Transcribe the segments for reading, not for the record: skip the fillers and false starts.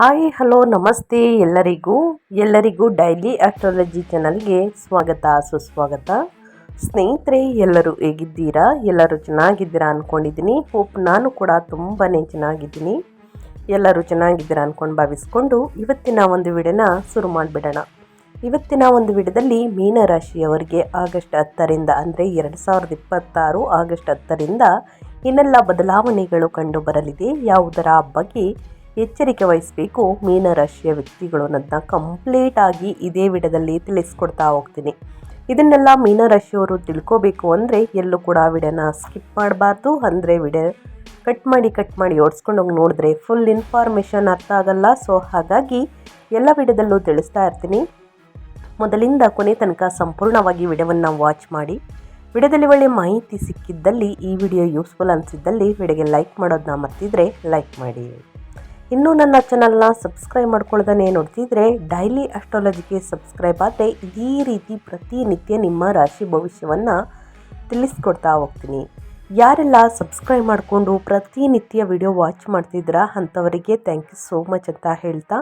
Hi hello ನಮಸ್ತೆ ಎಲ್ಲರಿಗೂ daily astrology ಚಾನಲ್ಗೆ ಸ್ವಾಗತ ಸುಸ್ವಾಗತ. ಸ್ನೇಹಿತರೆ, ಎಲ್ಲರೂ ಹೇಗಿದ್ದೀರಾ? ಎಲ್ಲರೂ ಚೆನ್ನಾಗಿದ್ದೀರಾ ಅಂದ್ಕೊಂಡಿದ್ದೀನಿ. ಹೋಪ್ ನಾನು ಕೂಡ ತುಂಬಾ ಚೆನ್ನಾಗಿದ್ದೀನಿ. ಎಲ್ಲರೂ ಚೆನ್ನಾಗಿದ್ದೀರಾ ಅಂದ್ಕೊಂಡು ಭಾವಿಸ್ಕೊಂಡು ಇವತ್ತಿನ ಒಂದು ವಿಡಿಯೋನ ಶುರು ಮಾಡಿಬಿಡೋಣ. ಇವತ್ತಿನ ಒಂದು ವಿಡಿಯೋದಲ್ಲಿ ಮೀನರಾಶಿಯವರಿಗೆ ಆಗಸ್ಟ್ 10ರಿಂದ ಅಂದರೆ 2026 ಆಗಸ್ಟ್ 10ರಿಂದ ಇನ್ನೆಲ್ಲ ಬದಲಾವಣೆಗಳು ಕಂಡು ಬರಲಿದೆ, ಯಾವುದರ ಬಗ್ಗೆ ಎಚ್ಚರಿಕೆ ವಹಿಸಬೇಕು ಮೀನರಾಶಿಯ ವ್ಯಕ್ತಿಗಳು ಅನ್ನೋದನ್ನ ಕಂಪ್ಲೀಟ್ ಆಗಿ ಇದೇ ವಿಡಿಯೋದಲ್ಲಿ ತಿಳಿಸ್ಕೊಡ್ತಾ ಹೋಗ್ತೀನಿ. ಇದನ್ನೆಲ್ಲ ಮೀನರಾಶಿಯವರು ತಿಳ್ಕೋಬೇಕು ಅಂದರೆ ಎಲ್ಲೂ ಕೂಡ ವಿಡಿಯೋನ ಸ್ಕಿಪ್ ಮಾಡಬಾರ್ದು. ಅಂದರೆ ವಿಡಿಯೋ ಕಟ್ ಮಾಡಿ ಓಡಿಸ್ಕೊಂಡು ಹೋಗಿ ನೋಡಿದ್ರೆ ಫುಲ್ ಇನ್ಫಾರ್ಮೇಷನ್ ಅರ್ಥ ಆಗಲ್ಲ. ಸೊ ಹಾಗಾಗಿ ಎಲ್ಲ ವಿಡಿಯೋದಲ್ಲೂ ತಿಳಿಸ್ತಾ ಇರ್ತೀನಿ. ಮೊದಲಿಂದ ಕೊನೆ ತನಕ ಸಂಪೂರ್ಣವಾಗಿ ವಿಡಿಯೋವನ್ನು ವಾಚ್ ಮಾಡಿ. ವಿಡಿಯೋದಲ್ಲಿ ಒಳ್ಳೆ ಮಾಹಿತಿ ಸಿಕ್ಕಿದ್ದಲ್ಲಿ, ಈ ವಿಡಿಯೋ ಯೂಸ್ಫುಲ್ ಅನಿಸಿದ್ದಲ್ಲಿ ವಿಡಿಯೋಗೆ ಲೈಕ್ ಮಾಡೋದನ್ನ ಮರ್ತಿದ್ರೆ ಲೈಕ್ ಮಾಡಿ. ಇನ್ನೂ ನನ್ನ ಚಾನಲ್ನ ಸಬ್ಸ್ಕ್ರೈಬ್ ಮಾಡ್ಕೊಳ್ಳೋದನ್ನೇ ನೋಡ್ತಿದ್ರೆ ಡೈಲಿ ಆಸ್ಟ್ರಾಲಜಿಗೆ ಸಬ್ಸ್ಕ್ರೈಬ್ ಆದರೆ ಇದೇ ರೀತಿ ಪ್ರತಿನಿತ್ಯ ನಿಮ್ಮ ರಾಶಿ ಭವಿಷ್ಯವನ್ನು ತಿಳಿಸ್ಕೊಡ್ತಾ ಹೋಗ್ತೀನಿ. ಯಾರೆಲ್ಲ ಸಬ್ಸ್ಕ್ರೈಬ್ ಮಾಡಿಕೊಂಡು ಪ್ರತಿನಿತ್ಯ ವಿಡಿಯೋ ವಾಚ್ ಮಾಡ್ತಿದ್ದೀರಾ ಅಂಥವರಿಗೆ ಥ್ಯಾಂಕ್ ಯು ಸೋ ಮಚ್ ಅಂತ ಹೇಳ್ತಾ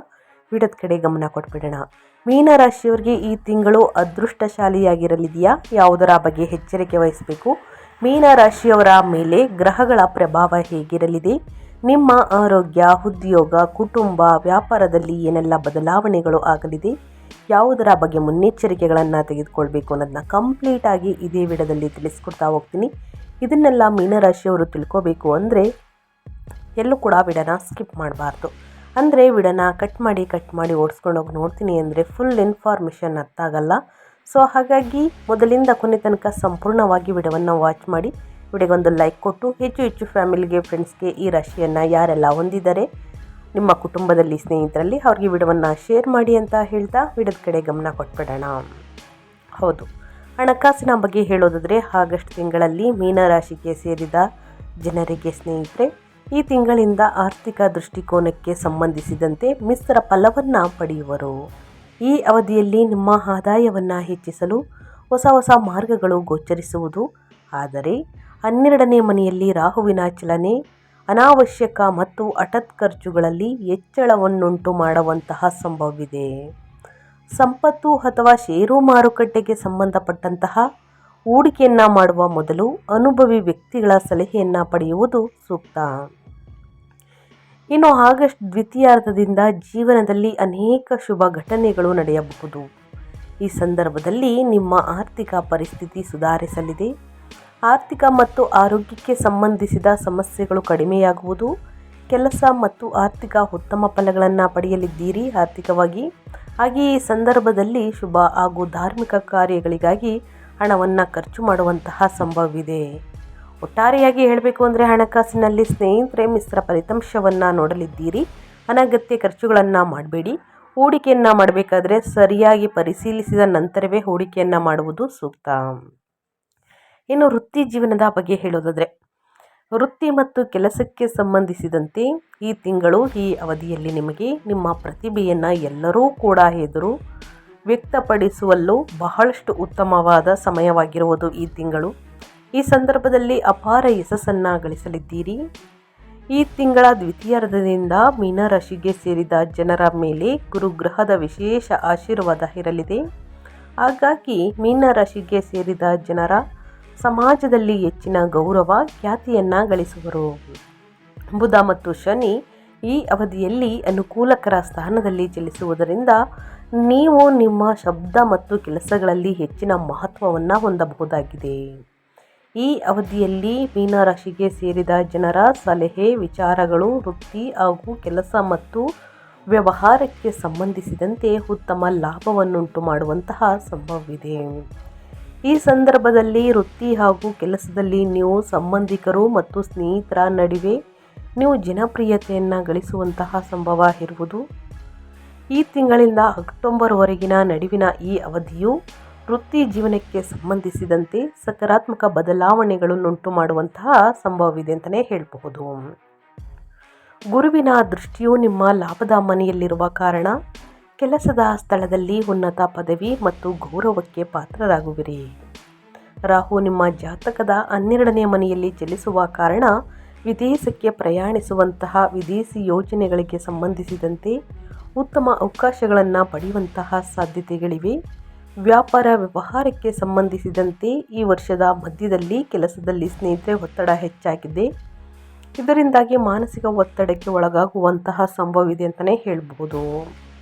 ವಿಡಿಯೋದ ಕಡೆ ಗಮನ ಕೊಟ್ಬಿಡೋಣ. ಮೀನರಾಶಿಯವರಿಗೆ ಈ ತಿಂಗಳು ಅದೃಷ್ಟಶಾಲಿಯಾಗಿರಲಿದೆಯಾ? ಯಾವುದರ ಬಗ್ಗೆ ಎಚ್ಚರಿಕೆ ವಹಿಸಬೇಕು? ಮೀನರಾಶಿಯವರ ಮೇಲೆ ಗ್ರಹಗಳ ಪ್ರಭಾವ ಹೇಗಿರಲಿದೆ? ನಿಮ್ಮ ಆರೋಗ್ಯ, ಉದ್ಯೋಗ, ಕುಟುಂಬ, ವ್ಯಾಪಾರದಲ್ಲಿ ಏನೆಲ್ಲ ಬದಲಾವಣೆಗಳು ಆಗಲಿದೆ? ಯಾವುದರ ಬಗ್ಗೆ ಮುನ್ನೆಚ್ಚರಿಕೆಗಳನ್ನು ತೆಗೆದುಕೊಳ್ಬೇಕು ಅನ್ನೋದನ್ನ ಕಂಪ್ಲೀಟಾಗಿ ಇದೇ ವಿಡಿಯೋದಲ್ಲಿ ತಿಳಿಸ್ಕೊಡ್ತಾ ಹೋಗ್ತೀನಿ. ಇದನ್ನೆಲ್ಲ ಮೀನರಾಶಿಯವರು ತಿಳ್ಕೋಬೇಕು ಅಂದರೆ ಎಲ್ಲೂ ಕೂಡ ವಿಡಿಯೋನ ಸ್ಕಿಪ್ ಮಾಡಬಾರ್ದು. ಅಂದರೆ ವಿಡಿಯೋನ ಕಟ್ ಮಾಡಿ ಓಡಿಸ್ಕೊಂಡು ಹೋಗಿ ನೋಡ್ತೀನಿ ಅಂದರೆ ಫುಲ್ ಇನ್ಫಾರ್ಮೇಷನ್ ಅರ್ಥ ಆಗಲ್ಲ. ಸೊ ಹಾಗಾಗಿ ಮೊದಲಿಂದ ಕೊನೆ ತನಕ ಸಂಪೂರ್ಣವಾಗಿ ವಿಡಿಯೋವನ್ನು ವಾಚ್ ಮಾಡಿ. ವಿಡಿಯೋಗೊಂದು ಲೈಕ್ ಕೊಟ್ಟು ಹೆಚ್ಚು ಫ್ಯಾಮಿಲಿಗೆ, ಫ್ರೆಂಡ್ಸ್ಗೆ ಈ ರಾಶಿಯನ್ನು ಯಾರೆಲ್ಲ ಹೊಂದಿದ್ದಾರೆ ನಿಮ್ಮ ಕುಟುಂಬದಲ್ಲಿ, ಸ್ನೇಹಿತರಲ್ಲಿ ಅವ್ರಿಗೆ ವಿಡಿಯೋವನ್ನು ಶೇರ್ ಮಾಡಿ ಅಂತ ಹೇಳ್ತಾ ವಿಡಿಯೋದ ಕಡೆ ಗಮನ ಕೊಟ್ಬಿಡೋಣ. ಹೌದು, ಹಣಕಾಸಿನ ಬಗ್ಗೆ ಹೇಳೋದಾದರೆ ಆಗಸ್ಟ್ ತಿಂಗಳಲ್ಲಿ ಮೀನರಾಶಿಗೆ ಸೇರಿದ ಜನರಿಗೆ ಸ್ನೇಹಿತರೆ ಈ ತಿಂಗಳಿಂದ ಆರ್ಥಿಕ ದೃಷ್ಟಿಕೋನಕ್ಕೆ ಸಂಬಂಧಿಸಿದಂತೆ ಮಿಶ್ರ ಫಲವನ್ನು ಪಡೆಯುವರು. ಈ ಅವಧಿಯಲ್ಲಿ ನಿಮ್ಮ ಆದಾಯವನ್ನು ಹೆಚ್ಚಿಸಲು ಹೊಸ ಮಾರ್ಗಗಳು ಗೋಚರಿಸುವುದು. ಆದರೆ 12ನೇ ಮನೆಯಲ್ಲಿ ರಾಹುವಿನ ಚಲನೆ ಅನಾವಶ್ಯಕ ಮತ್ತು ಹಠಾತ್ ಖರ್ಚುಗಳಲ್ಲಿ ಹೆಚ್ಚಳವನ್ನುಂಟು ಮಾಡುವಂತಹ ಸಂಭವವಿದೆ. ಸಂಪತ್ತು ಅಥವಾ ಷೇರು ಮಾರುಕಟ್ಟೆಗೆ ಸಂಬಂಧಪಟ್ಟಂತಹ ಹೂಡಿಕೆಯನ್ನು ಮಾಡುವ ಮೊದಲು ಅನುಭವಿ ವ್ಯಕ್ತಿಗಳ ಸಲಹೆಯನ್ನು ಪಡೆಯುವುದು ಸೂಕ್ತ. ಇನ್ನು ಆಗಸ್ಟ್ ದ್ವಿತೀಯಾರ್ಧದಿಂದ ಜೀವನದಲ್ಲಿ ಅನೇಕ ಶುಭ ಘಟನೆಗಳು ನಡೆಯಬಹುದು. ಈ ಸಂದರ್ಭದಲ್ಲಿ ನಿಮ್ಮ ಆರ್ಥಿಕ ಪರಿಸ್ಥಿತಿ ಸುಧಾರಿಸಲಿದೆ. ಆರ್ಥಿಕ ಮತ್ತು ಆರೋಗ್ಯಕ್ಕೆ ಸಂಬಂಧಿಸಿದ ಸಮಸ್ಯೆಗಳು ಕಡಿಮೆಯಾಗುವುದು. ಕೆಲಸ ಮತ್ತು ಆರ್ಥಿಕ ಉತ್ತಮ ಫಲಗಳನ್ನು ಪಡೆಯಲಿದ್ದೀರಿ ಆರ್ಥಿಕವಾಗಿ. ಹಾಗೆ ಈ ಸಂದರ್ಭದಲ್ಲಿ ಶುಭ ಹಾಗೂ ಧಾರ್ಮಿಕ ಕಾರ್ಯಗಳಿಗಾಗಿ ಹಣವನ್ನು ಖರ್ಚು ಮಾಡುವಂತಹ ಸಂಭವವಿದೆ. ಒಟ್ಟಾರೆಯಾಗಿ ಹೇಳಬೇಕು ಅಂದರೆ ಹಣಕಾಸಿನಲ್ಲಿ ಸ್ನೇಹಿತರೆ ಮಿಶ್ರ ಫಲಿತಾಂಶವನ್ನು ನೋಡಲಿದ್ದೀರಿ. ಅನಗತ್ಯ ಖರ್ಚುಗಳನ್ನು ಮಾಡಬೇಡಿ. ಹೂಡಿಕೆಯನ್ನು ಮಾಡಬೇಕಾದ್ರೆ ಸರಿಯಾಗಿ ಪರಿಶೀಲಿಸಿದ ನಂತರವೇ ಹೂಡಿಕೆಯನ್ನು ಮಾಡುವುದು ಸೂಕ್ತ. ಇನ್ನು ವೃತ್ತಿ ಜೀವನದ ಬಗ್ಗೆ ಹೇಳೋದಾದರೆ ವೃತ್ತಿ ಮತ್ತು ಕೆಲಸಕ್ಕೆ ಸಂಬಂಧಿಸಿದಂತೆ ಈ ತಿಂಗಳು, ಈ ಅವಧಿಯಲ್ಲಿ ನಿಮಗೆ ನಿಮ್ಮ ಪ್ರತಿಭೆಯನ್ನು ಎಲ್ಲರೂ ಕೂಡ ಎದುರು ವ್ಯಕ್ತಪಡಿಸುವಲ್ಲೂ ಬಹಳಷ್ಟು ಉತ್ತಮವಾದ ಸಮಯವಾಗಿರುವುದು ಈ ತಿಂಗಳು. ಈ ಸಂದರ್ಭದಲ್ಲಿ ಅಪಾರ ಯಶಸ್ಸನ್ನು ಗಳಿಸಲಿದ್ದೀರಿ. ಈ ತಿಂಗಳ ದ್ವಿತೀಯಾರ್ಧದಿಂದ ಮೀನರಾಶಿಗೆ ಸೇರಿದ ಜನರ ಮೇಲೆ ಗುರುಗ್ರಹದ ವಿಶೇಷ ಆಶೀರ್ವಾದ ಇರಲಿದೆ. ಹಾಗಾಗಿ ಮೀನರಾಶಿಗೆ ಸೇರಿದ ಜನರ ಸಮಾಜದಲ್ಲಿ ಹೆಚ್ಚಿನ ಗೌರವ, ಖ್ಯಾತಿಯನ್ನು ಗಳಿಸುವರು. ಬುಧ ಮತ್ತು ಶನಿ ಈ ಅವಧಿಯಲ್ಲಿ ಅನುಕೂಲಕರ ಸ್ಥಾನದಲ್ಲಿ ಚಲಿಸುವುದರಿಂದ ನೀವು ನಿಮ್ಮ ಶಬ್ದ ಮತ್ತು ಕೆಲಸಗಳಲ್ಲಿ ಹೆಚ್ಚಿನ ಮಹತ್ವವನ್ನು ಹೊಂದಬಹುದಾಗಿದೆ. ಈ ಅವಧಿಯಲ್ಲಿ ಮೀನರಾಶಿಗೆ ಸೇರಿದ ಜನರ ಸಲಹೆ, ವಿಚಾರಗಳು ವೃತ್ತಿ ಹಾಗೂ ಕೆಲಸ ಮತ್ತು ವ್ಯವಹಾರಕ್ಕೆ ಸಂಬಂಧಿಸಿದಂತೆ ಉತ್ತಮ ಲಾಭವನ್ನುಂಟು ಮಾಡುವಂತಹ ಸಂಭವವಿದೆ. ಈ ಸಂದರ್ಭದಲ್ಲಿ ವೃತ್ತಿ ಹಾಗೂ ಕೆಲಸದಲ್ಲಿ ನೀವು ಸಂಬಂಧಿಕರು ಮತ್ತು ಸ್ನೇಹಿತರ ನಡುವೆ ನೀವು ಜನಪ್ರಿಯತೆಯನ್ನು ಗಳಿಸುವಂತಹ ಸಂಭವ ಇರುವುದು. ಈ ತಿಂಗಳಿಂದ ಅಕ್ಟೋಬರ್ವರೆಗಿನ ನಡುವಿನ ಈ ಅವಧಿಯು ವೃತ್ತಿ ಜೀವನಕ್ಕೆ ಸಂಬಂಧಿಸಿದಂತೆ ಸಕಾರಾತ್ಮಕ ಬದಲಾವಣೆಗಳನ್ನುಂಟು ಮಾಡುವಂತಹ ಸಂಭವವಿದೆ ಅಂತಲೇ ಹೇಳಬಹುದು. ಗುರುವಿನ ದೃಷ್ಟಿಯು ನಿಮ್ಮ ಲಾಭದ ಮನೆಯಲ್ಲಿರುವ ಕಾರಣ ಕೆಲಸದ ಸ್ಥಳದಲ್ಲಿ ಉನ್ನತ ಪದವಿ ಮತ್ತು ಗೌರವಕ್ಕೆ ಪಾತ್ರರಾಗುವಿರಿ. ರಾಹು ನಿಮ್ಮ ಜಾತಕದ 12ನೇ ಮನೆಯಲ್ಲಿ ಚಲಿಸುವ ಕಾರಣ ವಿದೇಶಕ್ಕೆ ಪ್ರಯಾಣಿಸುವಂತಹ ವಿದೇಶಿ ಯೋಜನೆಗಳಿಗೆ ಸಂಬಂಧಿಸಿದಂತೆ ಉತ್ತಮ ಅವಕಾಶಗಳನ್ನು ಪಡೆಯುವಂತಹ ಸಾಧ್ಯತೆಗಳಿವೆ. ವ್ಯಾಪಾರ ವ್ಯವಹಾರಕ್ಕೆ ಸಂಬಂಧಿಸಿದಂತೆ ಈ ವರ್ಷದ ಮಧ್ಯದಲ್ಲಿ ಕೆಲಸದಲ್ಲಿ ಸ್ನೇಹಿತರೆ ಒತ್ತಡ ಹೆಚ್ಚಾಗಿದೆ. ಇದರಿಂದಾಗಿ ಮಾನಸಿಕ ಒತ್ತಡಕ್ಕೆ ಒಳಗಾಗುವಂತಹ ಸಂಭವವಿದೆ ಅಂತಲೇ ಹೇಳ್ಬೋದು.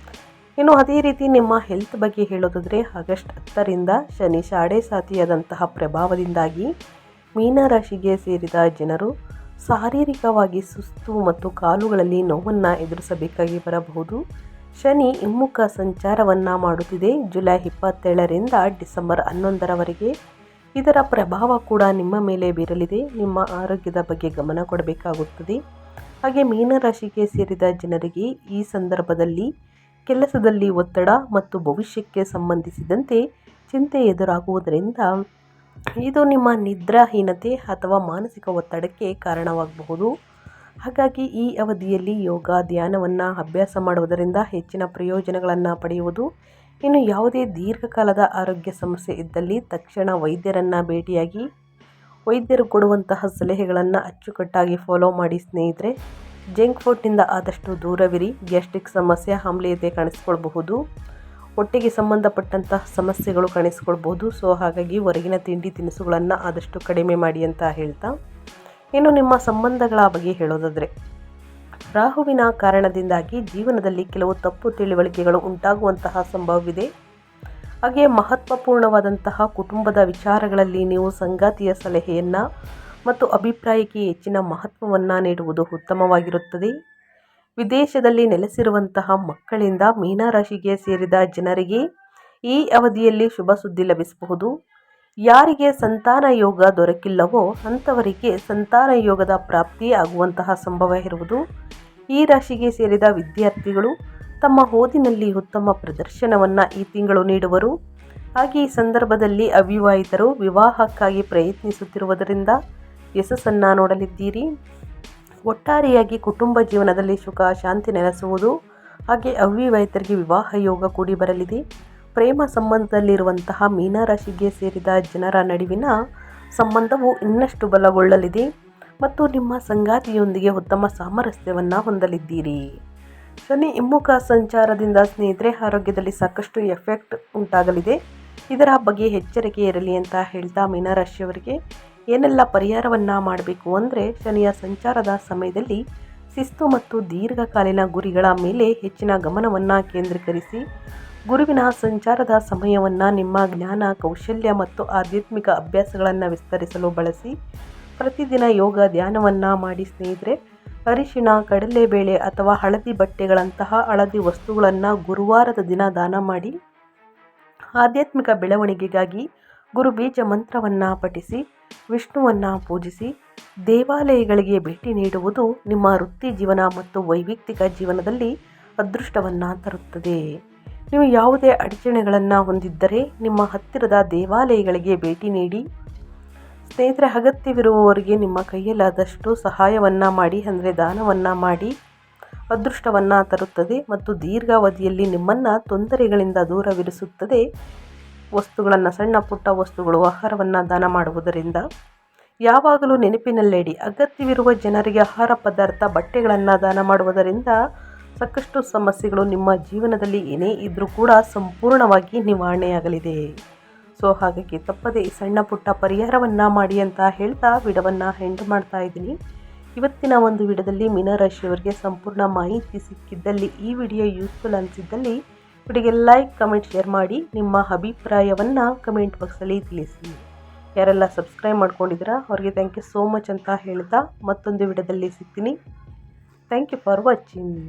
ಇನ್ನು ಅದೇ ರೀತಿ ನಿಮ್ಮ ಹೆಲ್ತ್ ಬಗ್ಗೆ ಹೇಳೋದಾದರೆ ಆಗಸ್ಟ್ 10ರಿಂದ ಶನಿ ಶಾಡೆ ಸಾತಿಯಾದಂತಹ ಪ್ರಭಾವದಿಂದಾಗಿ ಮೀನರಾಶಿಗೆ ಸೇರಿದ ಜನರು ಶಾರೀರಿಕವಾಗಿ ಸುಸ್ತು ಮತ್ತು ಕಾಲುಗಳಲ್ಲಿ ನೋವನ್ನು ಎದುರಿಸಬೇಕಾಗಿ ಬರಬಹುದು. ಶನಿ ಹಿಮ್ಮುಖ ಸಂಚಾರವನ್ನು ಮಾಡುತ್ತಿದೆ ಜುಲೈ 27ರಿಂದ ಡಿಸೆಂಬರ್ 11ರವರೆಗೆ. ಇದರ ಪ್ರಭಾವ ಕೂಡ ನಿಮ್ಮ ಮೇಲೆ ಬೀರಲಿದೆ. ನಿಮ್ಮ ಆರೋಗ್ಯದ ಬಗ್ಗೆ ಗಮನ ಕೊಡಬೇಕಾಗುತ್ತದೆ. ಹಾಗೆ ಮೀನರಾಶಿಗೆ ಸೇರಿದ ಜನರಿಗೆ ಈ ಸಂದರ್ಭದಲ್ಲಿ ಕೆಲಸದಲ್ಲಿ ಒತ್ತಡ ಮತ್ತು ಭವಿಷ್ಯಕ್ಕೆ ಸಂಬಂಧಿಸಿದಂತೆ ಚಿಂತೆ ಎದುರಾಗುವುದರಿಂದ ಇದು ನಿಮ್ಮ ನಿದ್ರಾಹೀನತೆ ಅಥವಾ ಮಾನಸಿಕ ಒತ್ತಡಕ್ಕೆ ಕಾರಣವಾಗಬಹುದು. ಹಾಗಾಗಿ ಈ ಅವಧಿಯಲ್ಲಿ ಯೋಗ ಧ್ಯಾನವನ್ನು ಅಭ್ಯಾಸ ಮಾಡುವುದರಿಂದ ಹೆಚ್ಚಿನ ಪ್ರಯೋಜನಗಳನ್ನು ಪಡೆಯುವುದು. ಇನ್ನು ಯಾವುದೇ ದೀರ್ಘಕಾಲದ ಆರೋಗ್ಯ ಸಮಸ್ಯೆ ಇದ್ದಲ್ಲಿ ತಕ್ಷಣ ವೈದ್ಯರನ್ನು ಭೇಟಿಯಾಗಿ ವೈದ್ಯರು ಕೊಡುವಂತಹ ಸಲಹೆಗಳನ್ನು ಅಚ್ಚುಕಟ್ಟಾಗಿ ಫಾಲೋ ಮಾಡಿ ಸ್ನೇಹಿತರೆ. ಜಂಕ್ ಫುಡ್ನಿಂದ ಆದಷ್ಟು ದೂರವಿರಿ. ಗ್ಯಾಸ್ಟ್ರಿಕ್ ಸಮಸ್ಯೆ, ಆಮ್ಲೀಯತೆ ಕಾಣಿಸ್ಕೊಳ್ಬಹುದು, ಹೊಟ್ಟೆಗೆ ಸಂಬಂಧಪಟ್ಟಂತಹ ಸಮಸ್ಯೆಗಳು ಕಾಣಿಸ್ಕೊಳ್ಬಹುದು. ಸೊ ಹಾಗಾಗಿ ಹೊರಗಿನ ತಿಂಡಿ ತಿನಿಸುಗಳನ್ನು ಆದಷ್ಟು ಕಡಿಮೆ ಮಾಡಿ ಅಂತ ಹೇಳ್ತಾ, ಇನ್ನು ನಿಮ್ಮ ಸಂಬಂಧಗಳ ಬಗ್ಗೆ ಹೇಳೋದಾದರೆ ರಾಹುವಿನ ಕಾರಣದಿಂದಾಗಿ ಜೀವನದಲ್ಲಿ ಕೆಲವು ತಪ್ಪು ತಿಳುವಳಿಕೆಗಳು ಉಂಟಾಗುವಂತಹ ಸಂಭವವಿದೆ. ಹಾಗೆ ಮಹತ್ವಪೂರ್ಣವಾದಂತಹ ಕುಟುಂಬದ ವಿಚಾರಗಳಲ್ಲಿ ನೀವು ಸಂಗಾತಿಯ ಸಲಹೆಯನ್ನು ಮತ್ತು ಅಭಿಪ್ರಾಯಕ್ಕೆ ಹೆಚ್ಚಿನ ಮಹತ್ವವನ್ನು ನೀಡುವುದು ಉತ್ತಮವಾಗಿರುತ್ತದೆ. ವಿದೇಶದಲ್ಲಿ ನೆಲೆಸಿರುವಂತಹ ಮಕ್ಕಳಿಂದ ಮೀನರಾಶಿಗೆ ಸೇರಿದ ಜನರಿಗೆ ಈ ಅವಧಿಯಲ್ಲಿ ಶುಭ ಸುದ್ದಿ ಲಭಿಸಬಹುದು. ಯಾರಿಗೆ ಸಂತಾನ ಯೋಗ ದೊರಕಿಲ್ಲವೋ ಅಂಥವರಿಗೆ ಸಂತಾನ ಯೋಗದ ಪ್ರಾಪ್ತಿ ಆಗುವಂತಹ ಸಂಭವ ಇರುವುದು. ಈ ರಾಶಿಗೆ ಸೇರಿದ ವಿದ್ಯಾರ್ಥಿಗಳು ತಮ್ಮ ಓದಿನಲ್ಲಿ ಉತ್ತಮ ಪ್ರದರ್ಶನವನ್ನು ಈ ತಿಂಗಳು ನೀಡುವರು. ಹಾಗೆ ಈ ಸಂದರ್ಭದಲ್ಲಿ ಅವಿವಾಹಿತರು ವಿವಾಹಕ್ಕಾಗಿ ಪ್ರಯತ್ನಿಸುತ್ತಿರುವುದರಿಂದ ಯಶಸ್ಸನ್ನು ನೋಡಲಿದ್ದೀರಿ. ಒಟ್ಟಾರೆಯಾಗಿ ಕುಟುಂಬ ಜೀವನದಲ್ಲಿ ಸುಖ ಶಾಂತಿ ನೆಲೆಸುವುದು. ಹಾಗೆ ಅವಿವಾಹಿತರಿಗೆ ವಿವಾಹ ಯೋಗ ಕೂಡಿ ಬರಲಿದೆ. ಪ್ರೇಮ ಸಂಬಂಧದಲ್ಲಿರುವಂತಹ ಮೀನರಾಶಿಗೆ ಸೇರಿದ ಜನರ ನಡುವಿನ ಸಂಬಂಧವು ಇನ್ನಷ್ಟು ಬಲಗೊಳ್ಳಲಿದೆ ಮತ್ತು ನಿಮ್ಮ ಸಂಗಾತಿಯೊಂದಿಗೆ ಉತ್ತಮ ಸಾಮರಸ್ಯವನ್ನು ಹೊಂದಲಿದ್ದೀರಿ. ಶನಿ ಹಿಮ್ಮುಖ ಸಂಚಾರದಿಂದ ಸ್ನೇಹಿತರೆ ಆರೋಗ್ಯದಲ್ಲಿ ಸಾಕಷ್ಟು ಎಫೆಕ್ಟ್ ಉಂಟಾಗಲಿದೆ. ಇದರ ಬಗ್ಗೆ ಎಚ್ಚರಿಕೆ ಇರಲಿ ಅಂತ ಹೇಳ್ತಾ ಮೀನರಾಶಿಯವರಿಗೆ ಏನೆಲ್ಲ ಪರಿಹಾರವನ್ನು ಮಾಡಬೇಕು ಅಂದರೆ, ಶನಿಯ ಸಂಚಾರದ ಸಮಯದಲ್ಲಿ ಶಿಸ್ತು ಮತ್ತು ದೀರ್ಘಕಾಲೀನ ಗುರಿಗಳ ಮೇಲೆ ಹೆಚ್ಚಿನ ಗಮನವನ್ನು ಕೇಂದ್ರೀಕರಿಸಿ. ಗುರುವಿನ ಸಂಚಾರದ ಸಮಯವನ್ನು ನಿಮ್ಮ ಜ್ಞಾನ, ಕೌಶಲ್ಯ ಮತ್ತು ಆಧ್ಯಾತ್ಮಿಕ ಅಭ್ಯಾಸಗಳನ್ನು ವಿಸ್ತರಿಸಲು ಬಳಸಿ. ಪ್ರತಿದಿನ ಯೋಗ ಧ್ಯಾನವನ್ನು ಮಾಡಿ ಸ್ನೇಹಿತರೆ. ಅರಿಶಿಣ, ಕಡಲೆಬೇಳೆ ಅಥವಾ ಹಳದಿ ಬಟ್ಟೆಗಳಂತಹ ಹಳದಿ ವಸ್ತುಗಳನ್ನು ಗುರುವಾರದ ದಿನ ದಾನ ಮಾಡಿ. ಆಧ್ಯಾತ್ಮಿಕ ಬೆಳವಣಿಗೆಗಾಗಿ ಗುರು ಬೀಜ ಮಂತ್ರವನ್ನು ಪಠಿಸಿ, ವಿಷ್ಣುವನ್ನು ಪೂಜಿಸಿ, ದೇವಾಲಯಗಳಿಗೆ ಭೇಟಿ ನೀಡುವುದು ನಿಮ್ಮ ವೃತ್ತಿ ಜೀವನ ಮತ್ತು ವೈಯಕ್ತಿಕ ಜೀವನದಲ್ಲಿ ಅದೃಷ್ಟವನ್ನು ತರುತ್ತದೆ. ನೀವು ಯಾವುದೇ ಅಡಚಣೆಗಳನ್ನು ಹೊಂದಿದ್ದರೆ ನಿಮ್ಮ ಹತ್ತಿರದ ದೇವಾಲಯಗಳಿಗೆ ಭೇಟಿ ನೀಡಿ. ಸ್ನೇಹಿತರೆ, ಅಗತ್ಯವಿರುವವರಿಗೆ ನಿಮ್ಮ ಕೈಯಲ್ಲಾದಷ್ಟು ಸಹಾಯವನ್ನು ಮಾಡಿ, ಅಂದರೆ ದಾನವನ್ನು ಮಾಡಿ. ಅದೃಷ್ಟವನ್ನು ತರುತ್ತದೆ ಮತ್ತು ದೀರ್ಘಾವಧಿಯಲ್ಲಿ ನಿಮ್ಮನ್ನು ತೊಂದರೆಗಳಿಂದ ದೂರವಿರಿಸುತ್ತದೆ. ವಸ್ತುಗಳನ್ನು, ಸಣ್ಣ ಪುಟ್ಟ ವಸ್ತುಗಳು, ಆಹಾರವನ್ನು ದಾನ ಮಾಡುವುದರಿಂದ ಯಾವಾಗಲೂ ನೆನಪಿನಲ್ಲಿಡಿ. ಅಗತ್ಯವಿರುವ ಜನರಿಗೆ ಆಹಾರ ಪದಾರ್ಥ, ಬಟ್ಟೆಗಳನ್ನು ದಾನ ಮಾಡುವುದರಿಂದ ಸಾಕಷ್ಟು ಸಮಸ್ಯೆಗಳು ನಿಮ್ಮ ಜೀವನದಲ್ಲಿ ಏನೇ ಇದ್ದರೂ ಕೂಡ ಸಂಪೂರ್ಣವಾಗಿ ನಿವಾರಣೆಯಾಗಲಿದೆ. ಸೊ ಹಾಗಾಗಿ ತಪ್ಪದೆ ಈ ಸಣ್ಣ ಪುಟ್ಟ ಪರಿಹಾರವನ್ನು ಮಾಡಿ ಅಂತ ಹೇಳ್ತಾ ವಿಡಿಯೋವನ್ನು ಎಂಡ್ ಮಾಡ್ತಾ ಇದ್ದೀನಿ. ಇವತ್ತಿನ ಒಂದು ವಿಡಿಯೋದಲ್ಲಿ ಮೀನರಾಶಿಯವರಿಗೆ ಸಂಪೂರ್ಣ ಮಾಹಿತಿ ಸಿಕ್ಕಿದ್ದಲ್ಲಿ, ಈ ವಿಡಿಯೋ ಯೂಸ್ಫುಲ್ ಅನಿಸಿದ್ದಲ್ಲಿ ವಿಡಿಯೋಗೆ ಲೈಕ್, ಕಮೆಂಟ್, ಶೇರ್ ಮಾಡಿ. ನಿಮ್ಮ ಅಭಿಪ್ರಾಯವನ್ನು ಕಮೆಂಟ್ ಬಾಕ್ಸಲ್ಲಿ ತಿಳಿಸಿ. ಯಾರೆಲ್ಲ ಸಬ್ಸ್ಕ್ರೈಬ್ ಮಾಡ್ಕೊಂಡಿದ್ದೀರಾ ಅವರಿಗೆ ಥ್ಯಾಂಕ್ ಯು ಸೋ ಮಚ್ ಅಂತ ಹೇಳ್ತಾ ಮತ್ತೊಂದು ವಿಡಿಯೋದಲ್ಲಿ ಸಿಗ್ತೀನಿ. Thank you for watching.